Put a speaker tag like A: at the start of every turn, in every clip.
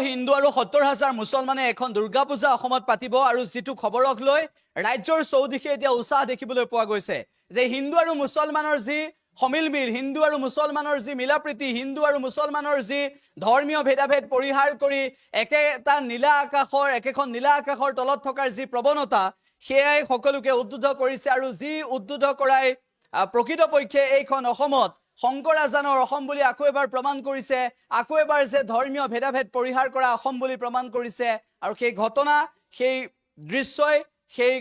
A: হিন্দু আৰু ৭০,০০০ মুছলমানে এখন দুৰ্গা পূজা অসমত পাতিব আৰু যিটো খবৰক লৈ ৰাজ্যৰ চৌদিশে এতিয়া উৎসাহ দেখিবলৈ পোৱা গৈছে যে হিন্দু আৰু মুছলমানৰ যি সমিলমিল, হিন্দু আৰু মুছলমানৰ যি মিলাপ্ৰীতি, হিন্দু আৰু মুছলমানৰ যি ধৰ্মীয় ভেদাভেদ পৰিহাৰ কৰি একেখন নীলা আকাশৰ তলত থকাৰ যি প্ৰৱণতা সেয়াই সকলোকে উদ্বুদ্ধ কৰিছে আৰু যি উদ্বুদ্ধ কৰাই প্ৰকৃতপক্ষে এইখন অসমত শংকৰ আজানৰ অসম বুলি আকৌ এবাৰ প্ৰমাণ কৰিছে, আকৌ এবাৰ যে ধৰ্মীয় ভেদাভেদ পৰিহাৰ কৰা অসম বুলি প্ৰমাণ কৰিছে আৰু সেই ঘটনা, সেই দৃশ্যই, সেই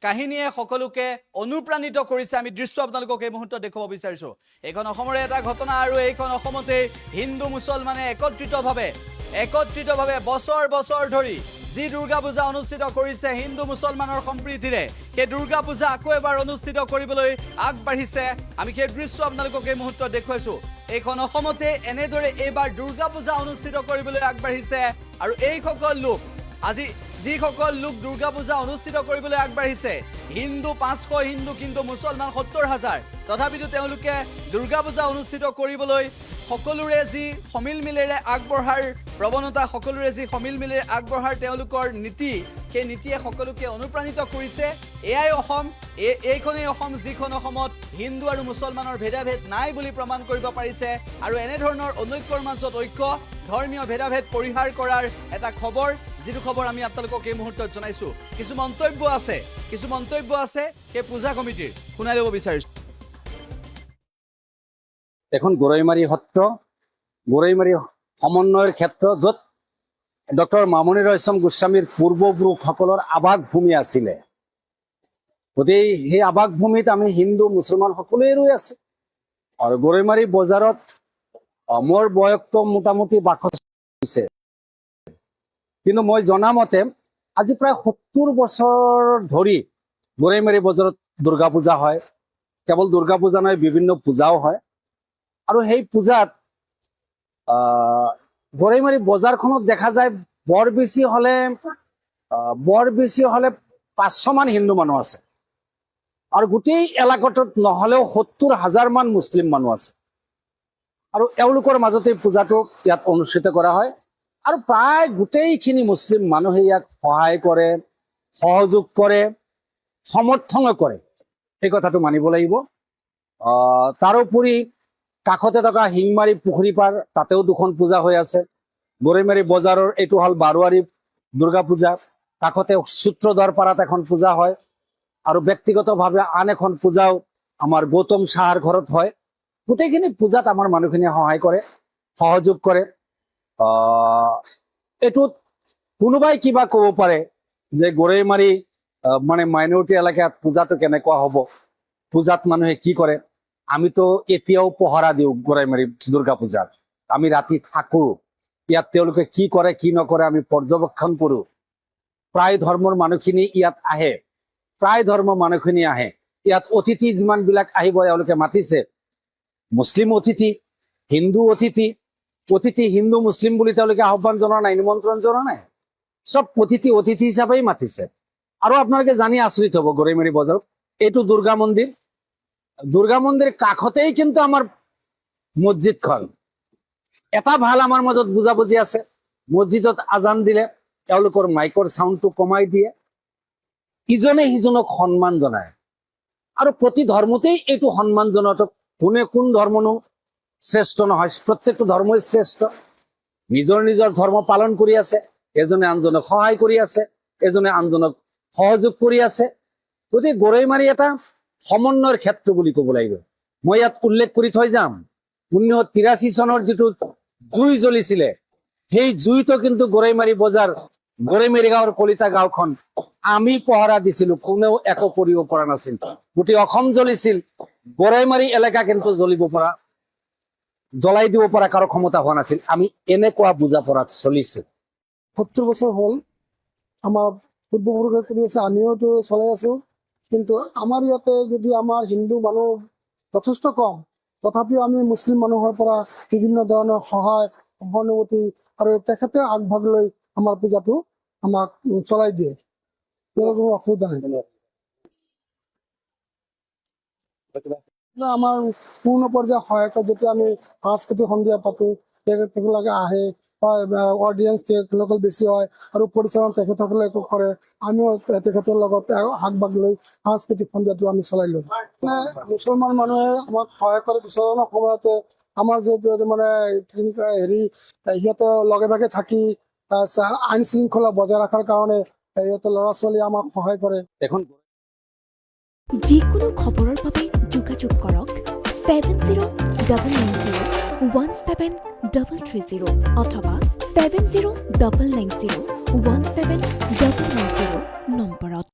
A: কাহিনীয়ে সকলোকে অনুপ্ৰাণিত কৰিছে। আমি দৃশ্য আপোনালোকক এই মুহূৰ্তত দেখুৱাব বিচাৰিছোঁ। এইখন অসমৰে এটা ঘটনা আৰু এইখন অসমতে হিন্দু মুছলমানে একত্ৰিতভাৱে বছৰ বছৰ ধৰি যি দুৰ্গা পূজা অনুষ্ঠিত কৰিছে হিন্দু মুছলমানৰ সম্প্ৰীতিৰে, সেই দুৰ্গা পূজা আকৌ এবাৰ অনুষ্ঠিত কৰিবলৈ আগবাঢ়িছে। আমি সেই দৃশ্য আপোনালোকক এই মুহূৰ্তত দেখুৱাইছোঁ। এইখন অসমতে এনেদৰে এইবাৰ দুৰ্গা পূজা অনুষ্ঠিত কৰিবলৈ আগবাঢ়িছে আৰু এইসকল লোক আজি যিসকল লোক দুৰ্গা পূজা অনুষ্ঠিত কৰিবলৈ আগবাঢ়িছে, হিন্দু ৫০০ হিন্দু কিন্তু মুছলমান ৭০,০০০, তথাপিতো তেওঁলোকে দুৰ্গা পূজা অনুষ্ঠিত কৰিবলৈ সকলোৰে যি সমিলমিলেৰে আগবঢ়াৰ প্ৰৱণতা, সকলোৰে যি সমিলমিলেৰে আগবঢ়াৰ তেওঁলোকৰ নীতি, সেই নীতিয়ে সকলোকে অনুপ্ৰাণিত কৰিছে। এয়াই অসম, এইখনেই অসম যিখন অসমত হিন্দু আৰু মুছলমানৰ ভেদাভেদ নাই বুলি প্ৰমাণ কৰিব পাৰিছে আৰু এনেধৰণৰ অনৈক্যৰ মাজত ঐক্য, ধৰ্মীয় ভেদাভেদ পৰিহাৰ কৰাৰ এটা খবৰ, যিটো খবৰ আমি আপোনালোকক এই মুহূৰ্তত জনাইছোঁ। কিছু মন্তব্য আছে সেই পূজা কমিটিৰ, শুনাই ল'ব বিচাৰিছোঁ।
B: এখন গৰৈমাৰী সত্ৰ, গৰৈমাৰী সমন্বয়ৰ ক্ষেত্ৰ, য'ত ডক্টৰ মামণি ৰয়ছম গোস্বামীৰ পূৰ্বপুৰুষসকলৰ আৱাস ভূমি আছিলে। গতিকে সেই আৱাস ভূমিত আমি হিন্দু মুছলমান সকলোৱে ৰৈ আছো। আৰু গৰৈমাৰী বজাৰত মোৰ বয়সটো মোটামুটি ৬২ হৈছে, কিন্তু মই জনামতে আজি প্ৰায় ৭০ বছৰ ধৰি গৰৈমাৰী বজাৰত দুৰ্গা পূজা হয়। কেৱল দুৰ্গা পূজা নহয়, বিভিন্ন পূজাও হয়। আৰু সেই পূজাত গৰৈমাৰী বজাৰখনত দেখা যায় বৰ বেছি হলে ৫০০ হিন্দু মানুহ আছে আৰু গোটেই এলেকাটোত নহলেও ৭০,০০০ মান মুছলিম মানুহ আছে আৰু এওঁলোকৰ মাজতে পূজাটো ইয়াত অনুষ্ঠিত কৰা হয় আৰু প্ৰায় গোটেইখিনি মুছলিম মানুহে ইয়াক সহায় কৰে, সহযোগ কৰে, সমৰ্থন কৰে। এই কথাটো মানিব লাগিব। তাৰোপৰি কাষতে থকা শিংমাৰী পুখুৰী পাৰ, তাতেও 2খন পূজা হৈ আছে। গৰৈমাৰী বজাৰৰ এইটো হ'ল বাৰোৱাৰী দুৰ্গা পূজা, কাষতে সূত্ৰধৰ পাৰাত এখন পূজা হয় আৰু ব্যক্তিগতভাৱে আন এখন পূজাও আমাৰ গৌতম চাহাৰ ঘৰত হয়। গোটেইখিনি পূজাত আমাৰ মানুহখিনিয়ে সহায় কৰে, সহযোগ কৰে। এইটোত কোনোবাই কিবা ক'ব পাৰে যে গৰৈমাৰী মানে মাইনৰিটি এলেকাত পূজাটো কেনেকুৱা হ'ব, পূজাত মানুহে কি কৰে। আমিতো এতিয়াও পহৰা দিওঁ গৰৈমাৰী দুৰ্গা পূজাত, আমি ৰাতি থাকো ইয়াত, তেওঁলোকে কি কৰে কি নকৰে আমি পৰ্যবেক্ষণ কৰো। প্ৰায় ধৰ্মৰ মানুহখিনি ইয়াত আহে, ইয়াত অতিথি যিমানবিলাক আহিব এওঁলোকে মাতিছে, মুছলিম অতিথি, হিন্দু অতিথি হিন্দু মুছলিম বুলি তেওঁলোকে আহ্বান জনোৱা নাই, নিমন্ত্ৰণ জনোৱা নাই, চব অতিথি হিচাপেই মাতিছে। আৰু আপোনালোকে জানি আচৰিত হ'ব, গৰৈমাৰী বজাৰত এইটো দুৰ্গা মন্দিৰ কাষতেই কিন্তু আমাৰ মছজিদখন। এটা ভাল আমাৰ মাজত বুজাবুজি আছে, মছজিদত আজান দিলে তেওঁলোকৰ মাইকৰ চাউণ্ডটো কমাই দিয়ে, ইজনে সিজনক সন্মান জনায় আৰু প্ৰতি ধৰ্মতেই এইটো সন্মান জনোৱাটো, কোন ধৰ্মনো শ্ৰেষ্ঠ নহয়, প্ৰত্যেকটো ধৰ্মই শ্ৰেষ্ঠ। নিজৰ নিজৰ ধৰ্ম পালন কৰি আছে, এজনে আনজনক সহায় কৰি আছে, এজনে আনজনক সহযোগ কৰি আছে। গতিকে গৰৈমাৰী এটা সমন্বয়ৰ ক্ষেত্ৰ বুলি ক'ব লাগিব। মই ইয়াত উল্লেখ কৰি থৈ যাম, 1983 চনৰ যিটো জুই জ্বলিছিলে, সেই জুইটো কিন্তু গৰৈমাৰী বজাৰ, গৰৈমাৰী গাঁৱৰ কলিতা গাঁওখন আমি পহৰা দিছিলো, কোনেও একো কৰিব পৰা নাছিল। গোটেই অসম জ্বলিছিল, গৰৈমাৰী এলেকা কিন্তু জ্বলাই দিব পৰা কাৰো ক্ষমতা হোৱা নাছিল। আমি এনেকুৱা বুজা পৰাত চলিছিল।
C: ৭০ বছৰ হ'ল আমাৰ পূৰ্বপুৰুষে কৰি আছে, আমিওতো চলাই আছো। কিন্তু আমাৰ ইয়াতে যদি আমাৰ হিন্দু মানুহ যথেষ্ট কম, তথাপিও আমি মুছলিম মানুহৰ পৰা বিভিন্ন ধৰণৰ সহায় সহানুভূতি আৰু তেখেতে আগভাগ লৈ আমাৰ পূজাটো আমাক চলাই দিয়ে, কোনো অসুবিধা নাই। আমাৰ পূৰ্ণ পৰ্যায়ৰ সহায়ক, যেতিয়া আমি সাংস্কৃতিক সন্ধিয়া পাতো, তেখেতলোকে আহে, অডিয়েঞ্চ তেখেতলোকৰ বেছি হয় আৰু পৰিচালনা তেখেতসকলে কৰে। আমিও তেখেতৰ লগত আগভাগ লৈ সাংস্কৃতিক সন্ধিয়াটো আমি চলাই লওঁ। মানে মুছলমান মানুহে আমাক সহায় কৰে বিচৰা সময়তে আমাৰ যিহেতু মানে হেৰি সিহঁতে লগে ভাগে থাকি আইন শৃংখলা বজাই ৰখাৰ কাৰণে সিহঁতে ল'ৰা ছোৱালী আমাক সহায় কৰে।
B: এখন
D: যিকোনো খবৰৰ বাবে যোগাযোগ কৰক 7099017330 অথবা 7099017990 নম্বৰত।